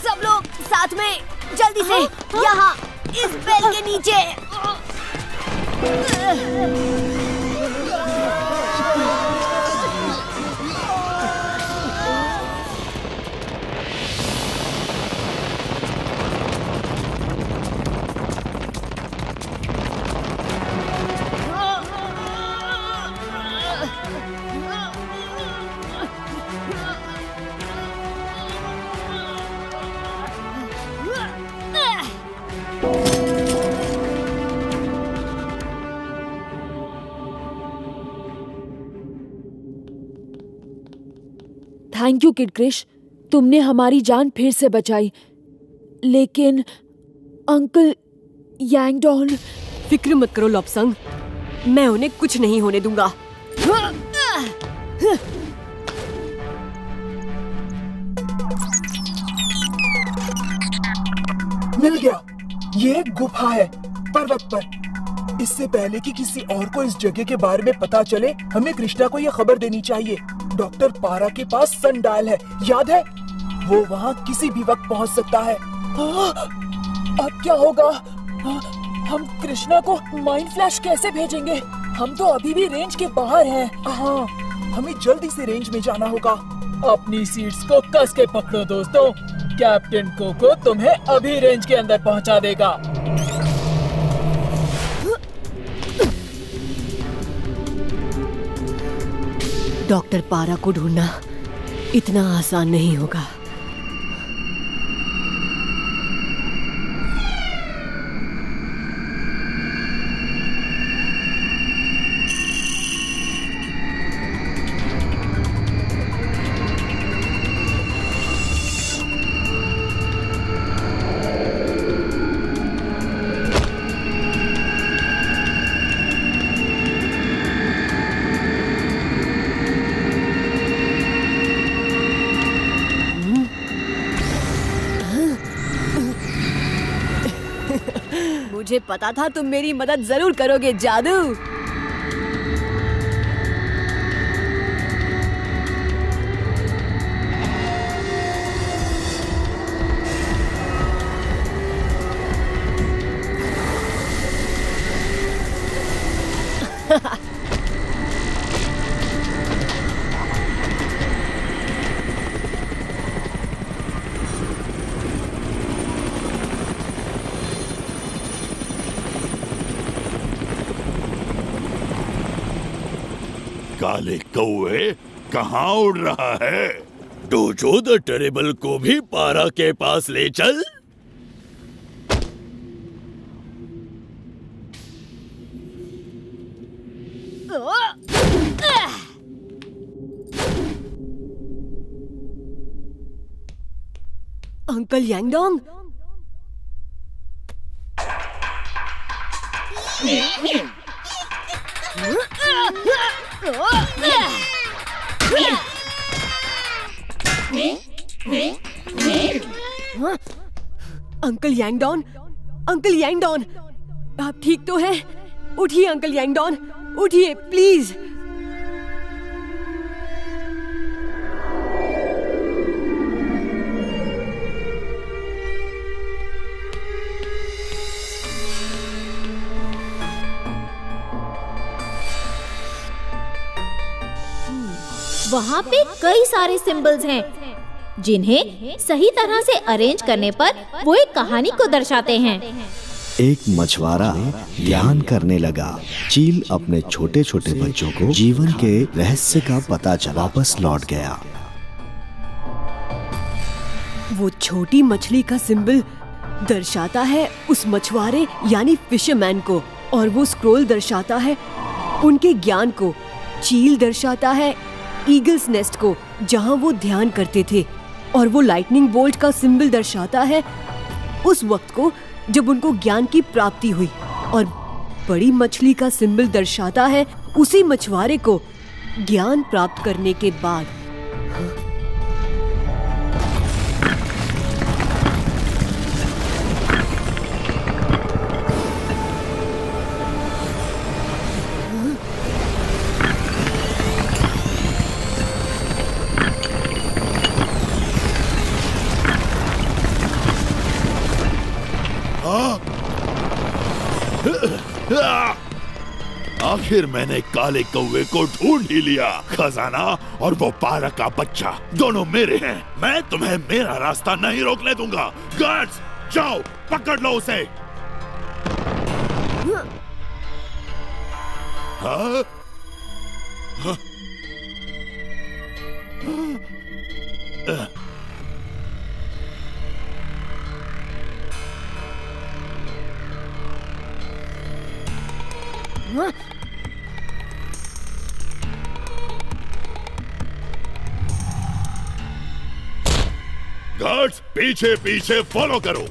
सब लोग साथ में जल्दी से यहाँ इस बेल के नीचे। थैंक यू किड क्रिश, तुमने हमारी जान फिर से बचाई। लेकिन अंकल यांगडोन। फिक्र मत करो लॉपसंग, मैं उन्हें कुछ नहीं होने दूंगा। मिल गया, ये एक गुफा है पर्वत पर। इससे पहले कि किसी और को इस जगह के बारे में पता चले, हमें कृष्णा को ये खबर देनी चाहिए। डॉक्टर पारा के पास सनडायल है, याद है? वो वहाँ किसी भी वक्त पहुँच सकता है। अब क्या होगा? हम कृष्णा को माइंड फ्लैश कैसे भेजेंगे? हम तो अभी भी रेंज के बाहर हैं। हाँ, हमें जल्दी से रेंज में जाना होगा। अपनी सीट्स को कस के पकड़ो दोस्तों, कैप्टन कोको तुम्हें अभी रेंज के अंदर पहुंचा देगा। डॉक्टर पारा को ढूंढना इतना आसान नहीं होगा। मुझे पता था तुम मेरी मदद जरूर करोगे जादू। काले कौवे कहाँ उड़ रहा है? डोजो द टेरेबल को भी पारा के पास ले चल। अंकल यांगडोंग, अंकल यांगडोन, अंकल यांगडोन, आप ठीक तो हैं? उठिए अंकल यांगडोन, उठिए प्लीज। वहाँ पे कई सारे सिंबल्स हैं जिन्हें सही तरह से अरेंज करने पर वो एक कहानी को दर्शाते हैं। एक मछुआरा ध्यान करने लगा। चील अपने छोटे छोटे बच्चों को जीवन के रहस्य का पता चला वापस लौट गया। वो छोटी मछली का सिंबल दर्शाता है उस मछुआरे यानी फिशरमैन को, और वो स्क्रोल दर्शाता है उनके ज्ञान को। चील दर्शाता है ईगल्स नेस्ट को, जहां वो ध्यान करते थे, और वो लाइटनिंग बोल्ट का सिंबल दर्शाता है उस वक्त को जब उनको ज्ञान की प्राप्ति हुई, और बड़ी मछली का सिंबल दर्शाता है उसी मछुआरे को ज्ञान प्राप्त करने के बाद। आखिर मैंने काले कौवे को ढूंढ ही लिया। खजाना और वो पारा का बच्चा दोनों मेरे हैं। मैं तुम्हें मेरा रास्ता नहीं रोकने दूंगा। गार्ड्स, जाओ पकड़ लो उसे। हाँ? हाँ? गार्ड्स, पीछे पीछे फॉलो करो।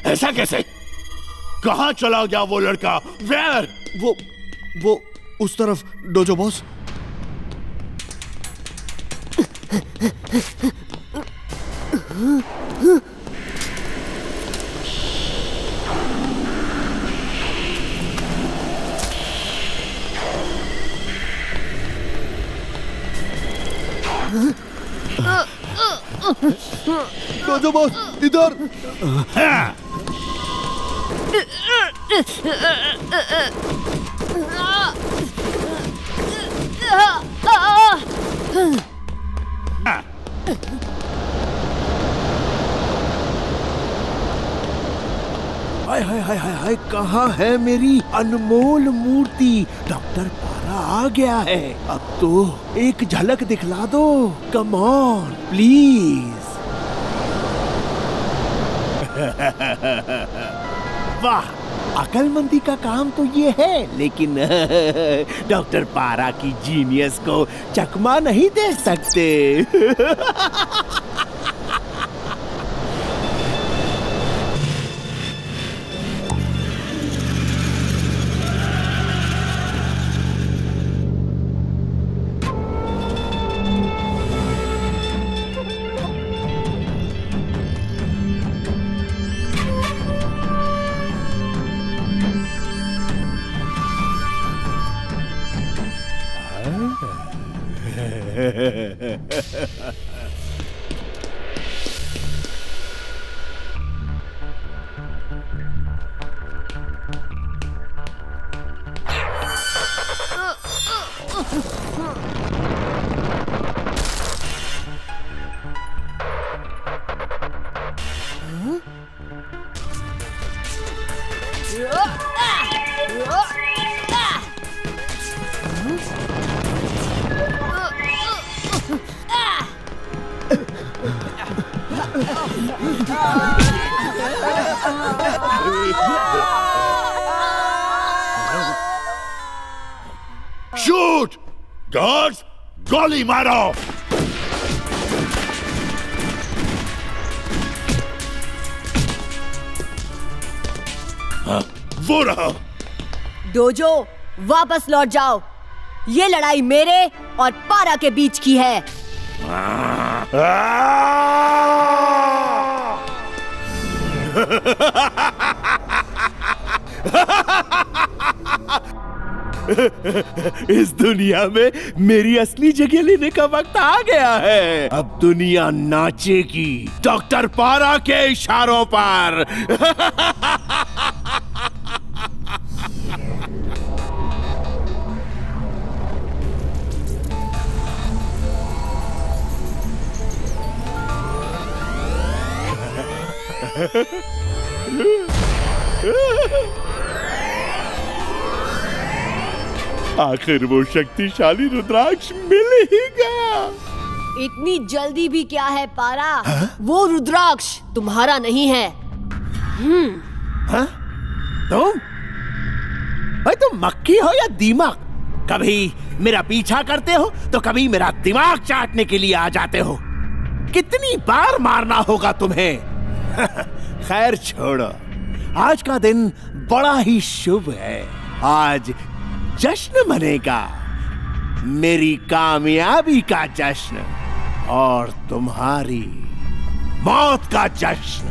ऐसा कैसे? कहाँ चला गया वो लड़का? Where? वो उस तरफ डोजो बॉस। डोजो बॉस इधर। हाँ। हाय हाय हाय हाय हाय, कहाँ है मेरी अनमोल मूर्ति? डॉक्टर पारा आ गया है। अब तो एक झलक दिखला दो। Come on please. वाह, अकलमंदी का काम तो ये है, लेकिन डॉक्टर पारा की जीनियस को चकमा नहीं दे सकते। शूट! गार्ड्स, गोली मारो! हाँ, वो रहा। डोजो, वापस लौट जाओ। ये लड़ाई मेरे और पारा के बीच की है। इस दुनिया में मेरी असली जगह लेने का वक्त आ गया है। अब दुनिया नाचेगी डॉक्टर पारा के इशारों पर। आखिर वो शक्तिशाली रुद्राक्ष मिल ही गया। इतनी जल्दी भी क्या है पारा? वो रुद्राक्ष तुम्हारा नहीं है। तुम? भाई तुम मक्खी हो या दीमक? कभी मेरा पीछा करते हो तो कभी मेरा दिमाग चाटने के लिए आ जाते हो। कितनी बार मारना होगा तुम्हें? खैर छोड़ो, आज का दिन बड़ा ही शुभ है। आज जश्न मनेगा, मेरी कामयाबी का जश्न और तुम्हारी मौत का जश्न।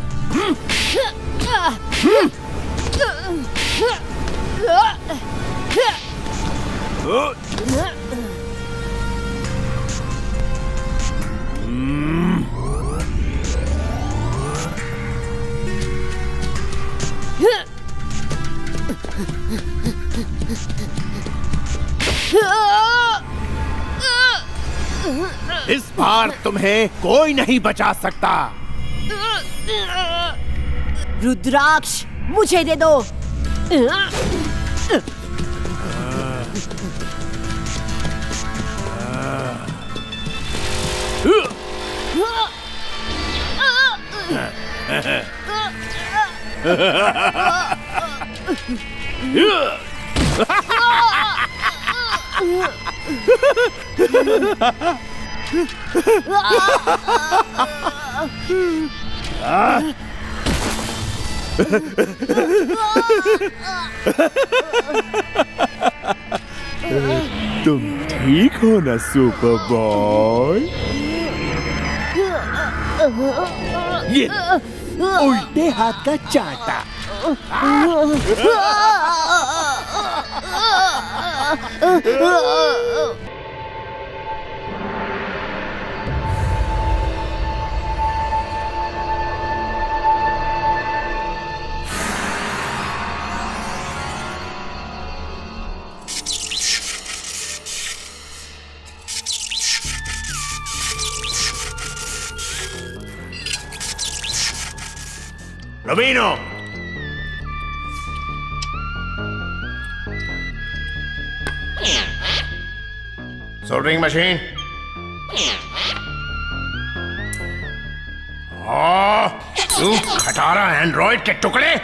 इस बार तुम्हें कोई नहीं बचा सकता। रुद्राक्ष मुझे दे दो। तुम ठीक हो ना सुपर बॉय? ये उल्टे हाथ का चाटा। रवीनो, सोल्डरिंग मशीन। तुम खटारा एंड्रॉइड के टुकड़े,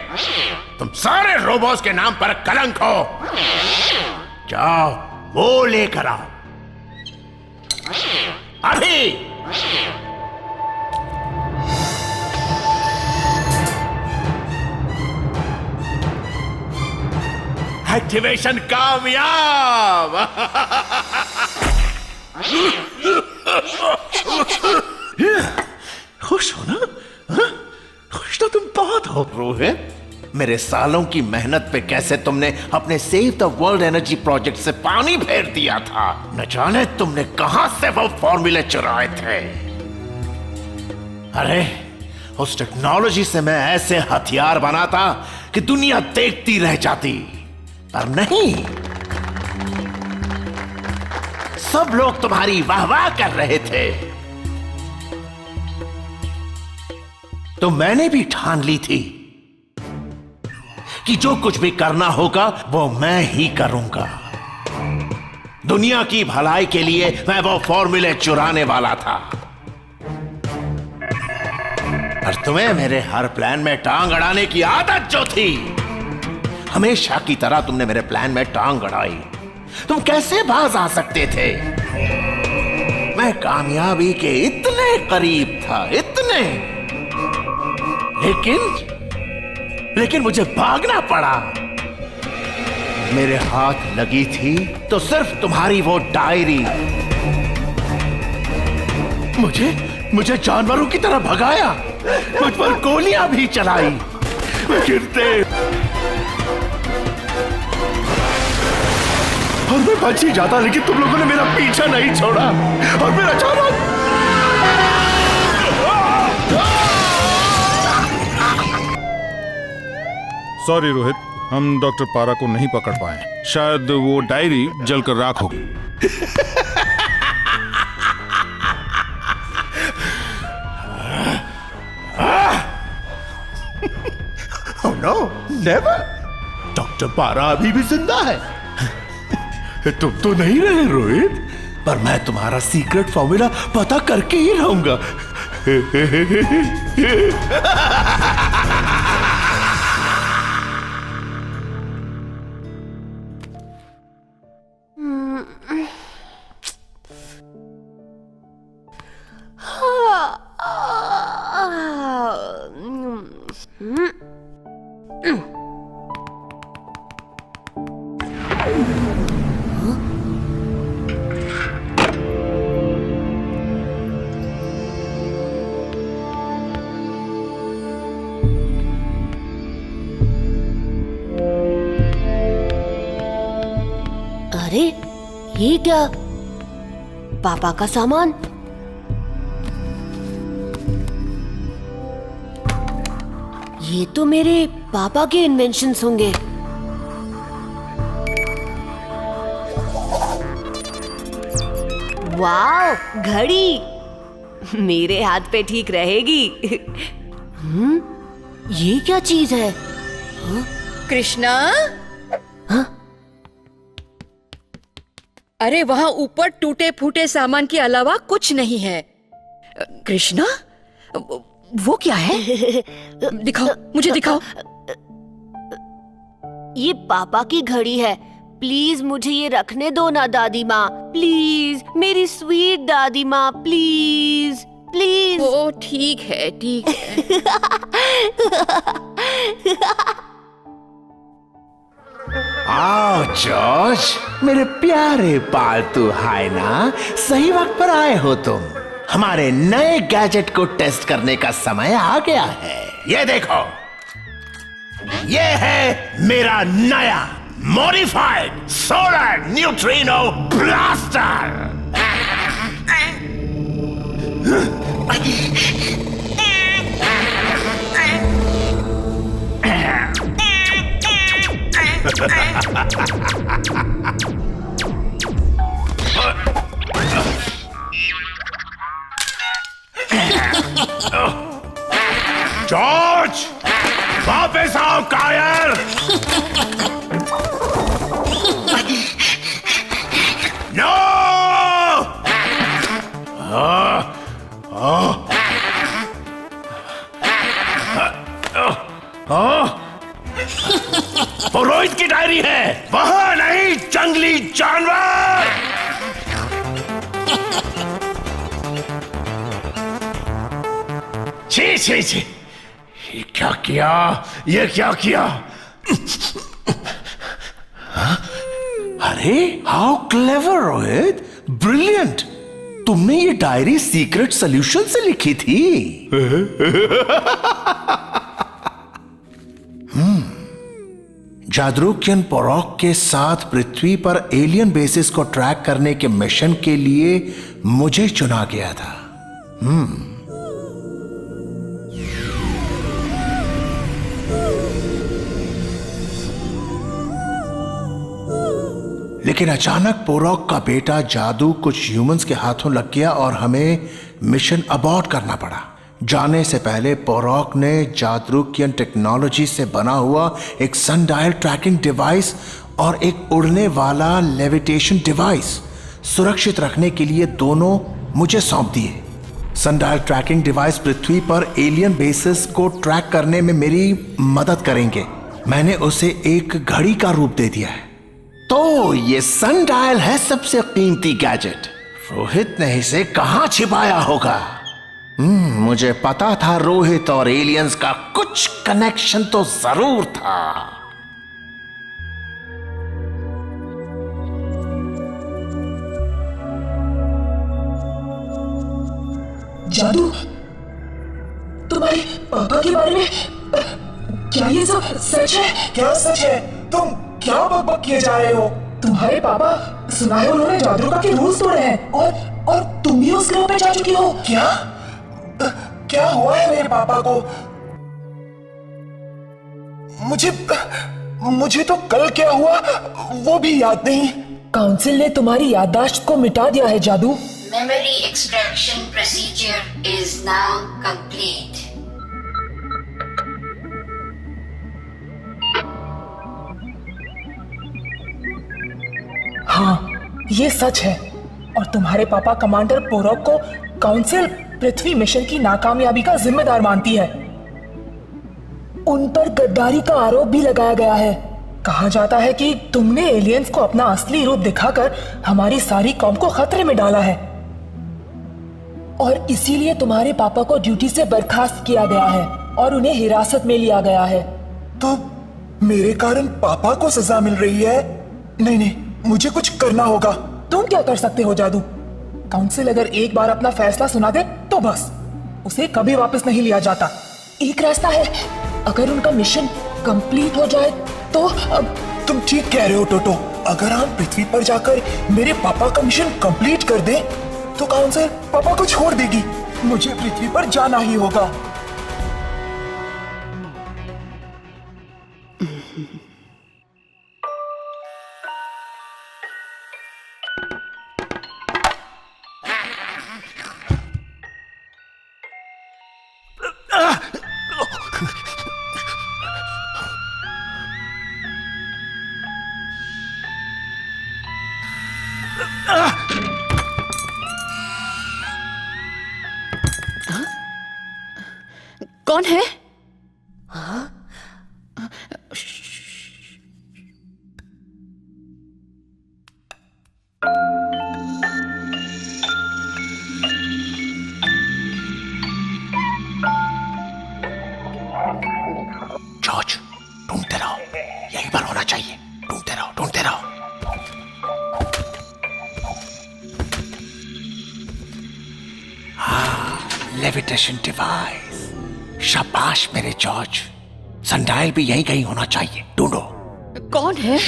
तुम सारे रोबोट्स के नाम पर कलंक हो। जाओ वो लेकर आओ अभी। एक्टिवेशन कामयाब। खुश हो ना? हाँ? खुश तो तुम बहुत हो रोहित। मेरे सालों की मेहनत पे कैसे तुमने अपने save the world energy project से पानी फेर दिया था। न जाने तुमने कहां से वो फॉर्मूले चुराए थे। अरे उस टेक्नोलॉजी से मैं ऐसे हथियार बनाता कि दुनिया देखती रह जाती, पर नहीं। सब लोग तुम्हारी वाहवाह कर रहे थे, तो मैंने भी ठान ली थी कि जो कुछ भी करना होगा वो मैं ही करूंगा। दुनिया की भलाई के लिए मैं वो फॉर्मूले चुराने वाला था। पर तुम्हें मेरे हर प्लान में टांग अड़ाने की आदत जो थी, हमेशा की तरह तुमने मेरे प्लान में टांग अड़ाई। तुम कैसे बाज आ सकते थे? मैं कामयाबी के इतने करीब था, इतने, लेकिन मुझे भागना पड़ा। मेरे हाथ लगी थी तो सिर्फ तुम्हारी वो डायरी। मुझे जानवरों की तरह भगाया, मुझ पर गोलियां भी चलाई। गिरते और मैं बच ही जाता, लेकिन तुम लोगों ने मेरा पीछा नहीं छोड़ा और फिर अचानक सॉरी रोहित, हम डॉक्टर पारा को नहीं पकड़ पाए। शायद वो डायरी जलकर राख हो गई। Oh no, never. डॉक्टर पारा अभी भी जिंदा है। तुम तो नहीं रहे रोहित, पर मैं तुम्हारा सीक्रेट फॉर्मूला पता करके ही रहूंगा। अरे ये क्या? पापा का सामान। ये तो मेरे पापा के इन्वेंशंस होंगे। वाओ, घड़ी मेरे हाथ पे ठीक रहेगी। ये क्या चीज है? कृष्णा, अरे वहां ऊपर टूटे फूटे सामान के अलावा कुछ नहीं है। कृष्णा, वो क्या है? दिखाओ, मुझे दिखाओ। ये पापा की घड़ी है। प्लीज मुझे ये रखने दो ना दादी माँ, प्लीज, मेरी स्वीट दादी माँ, प्लीज प्लीज। ओ ठीक है, ठीक है। आओ जॉर्ज, मेरे प्यारे पालतू हाइना, सही वक्त पर आए हो तुम। हमारे नए गैजेट को टेस्ट करने का समय आ गया है। ये देखो, ये है मेरा नया modified solar neutrino blaster. George, वापस आओ कायर। नो! वो रोहित की डायरी है, वहां नहीं जंगली जानवर। छी छी छी, ये क्या किया, ये क्या किया? अरे हाउ क्लेवर रोहित, ब्रिलियंट। तुमने ये डायरी सीक्रेट सॉल्यूशन से लिखी थी। जादरूकियन पोरॉक के साथ पृथ्वी पर एलियन बेसिस को ट्रैक करने के मिशन के लिए मुझे चुना गया था। लेकिन अचानक पोरॉक का बेटा जादू कुछ ह्यूमंस के हाथों लग गया और हमें मिशन अबॉर्ट करना पड़ा। जाने से पहले पोरॉक ने जादरूकियन टेक्नोलॉजी से बना हुआ एक सनडायल ट्रैकिंग डिवाइस और एक उड़ने वाला लेविटेशन डिवाइस सुरक्षित रखने के लिए दोनों मुझे सौंप दिए। सनडायल ट्रैकिंग डिवाइस पृथ्वी पर एलियन बेसिस को ट्रैक करने में मेरी मदद करेंगे। मैंने उसे एक घड़ी का रूप दे दिया है। तो ये सनडायल है सबसे कीमती गैजेट। रोहित ने इसे कहां छिपाया होगा? मुझे पता था रोहित और एलियंस का कुछ कनेक्शन तो जरूर था। जादू, तुम्हारे पापा के बारे में क्या ये सब सच है? क्या सच है? तुम क्या बकबक किए जा रहे हो? तुम्हारे पापा, सुना है उन्होंने जादू के रूल्स तोड़े हैं और तुम भी उस ग्रह पे जा चुकी हो। क्या हुआ है मेरे पापा को? मुझे तो कल क्या हुआ वो भी याद नहीं। काउंसिल ने तुम्हारी याददाश्त को मिटा दिया है जादू। Memory extraction procedure is now complete. हाँ, ये सच है। और तुम्हारे पापा कमांडर पोरोक को काउंसिल पृथ्वी मिशन की नाकामयाबी का जिम्मेदार मानती है। उन पर गद्दारी का आरोप भी लगाया गया है। कहा जाता है कि तुमने एलियंस को अपना असली रूप दिखाकर हमारी सारी कौम को खतरे में डाला है और इसीलिए तुम्हारे पापा को ड्यूटी से बर्खास्त किया गया है और उन्हें हिरासत में लिया गया है। तो मेरे कारण पापा को सजा मिल रही है? नहीं, मुझे कुछ करना होगा। तुम क्या कर सकते हो जादू? काउंसिल अगर एक बार अपना फैसला सुना दे तो बस उसे कभी वापस नहीं लिया जाता। एक रास्ता है, अगर उनका मिशन कंप्लीट हो जाए तो। अब तुम ठीक कह रहे हो टोटो। अगर हम पृथ्वी पर जाकर मेरे पापा का मिशन कंप्लीट कर दें तो काउंसिल पापा को छोड़ देगी। मुझे पृथ्वी पर जाना ही होगा। कौन है? जॉर्ज, ढूंढते रहो, यहीं पर होना चाहिए। ढूंढते रहो। Levitation device. शाबाश मेरे जॉर्ज। सनडायल भी यहीं कहीं होना चाहिए। ढूंढो। कौन है?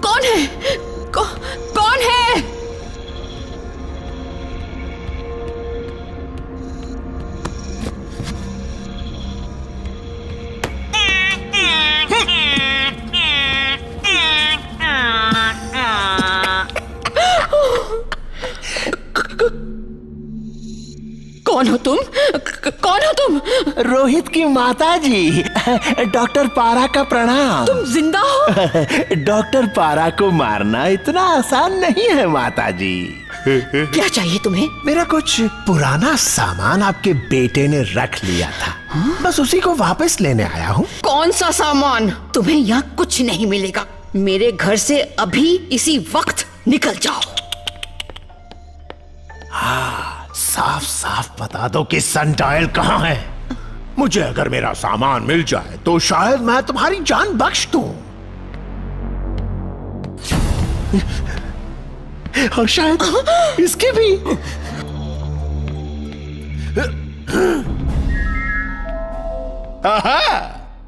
कौन है? कौन है? कौन हो तुम? कौन हो तुम? रोहित की माता जी। डॉक्टर पारा का प्रणाम। तुम जिंदा हो? डॉक्टर पारा को मारना इतना आसान नहीं है माता जी। क्या चाहिए तुम्हें? मेरा कुछ पुराना सामान आपके बेटे ने रख लिया था। बस उसी को वापस लेने आया हूँ। कौन सा सामान? तुम्हें यहाँ कुछ नहीं मिलेगा। मेरे घर से अभी इसी वक्त निकल जाओ। साफ साफ बता दो कि सनडायल कहाँ है। मुझे अगर मेरा सामान मिल जाए तो शायद मैं तुम्हारी जान बख्श दूं। और शायद इसके भी।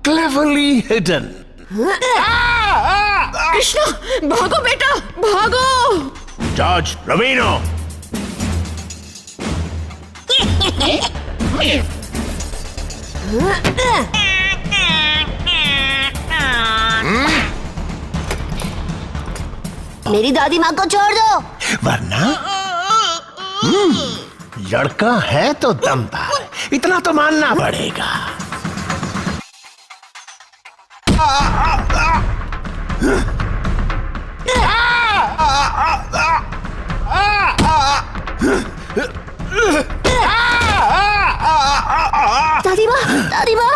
Cleverly hidden. कृष्णा, भागो बेटा, भागो। जॉर्ज, रवीनो। मेरी दादी माँ को छोड़ दो। वरना लड़का है तो दमदार, इतना तो मानना पड़ेगा। दादी माँ, दादी माँ।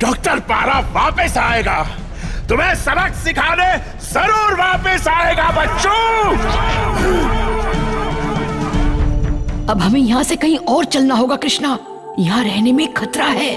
डॉक्टर पारा वापस आएगा, तुम्हें सबक सिखाने जरूर वापस आएगा बच्चों। अब हमें यहाँ से कहीं और चलना होगा कृष्णा। यहाँ रहने में खतरा है।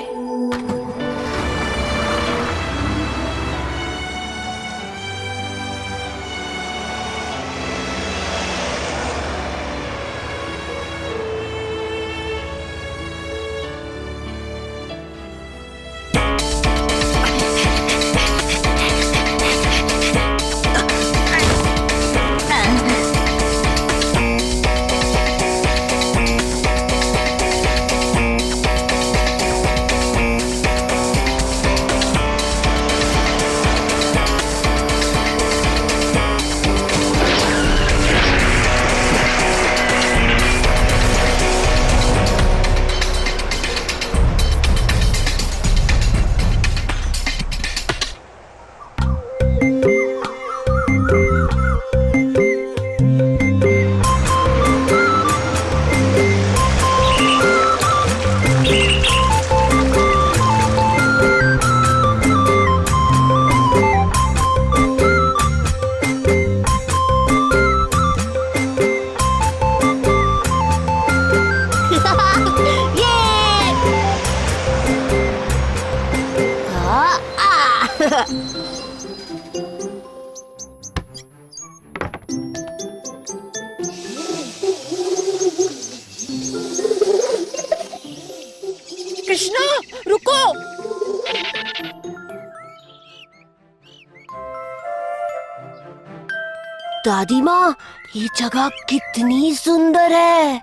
दादी माँ, ये जगह कितनी सुंदर है।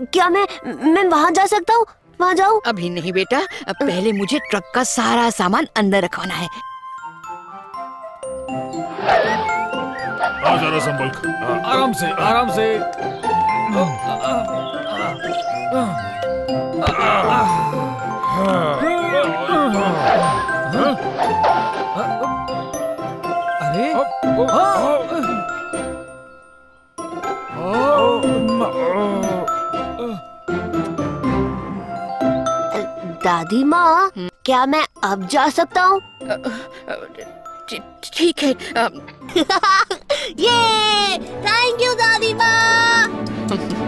क्या मैं वहाँ जा सकता हूँ? वहाँ जाऊँ? अभी नहीं बेटा, अब पहले मुझे ट्रक का सारा सामान अंदर रखवाना है। जरा संभल कर। आराम से, आराम से। अरे दादी माँ, क्या मैं अब जा सकता हूँ? ठीक है। ये थैंक यू दादी माँ।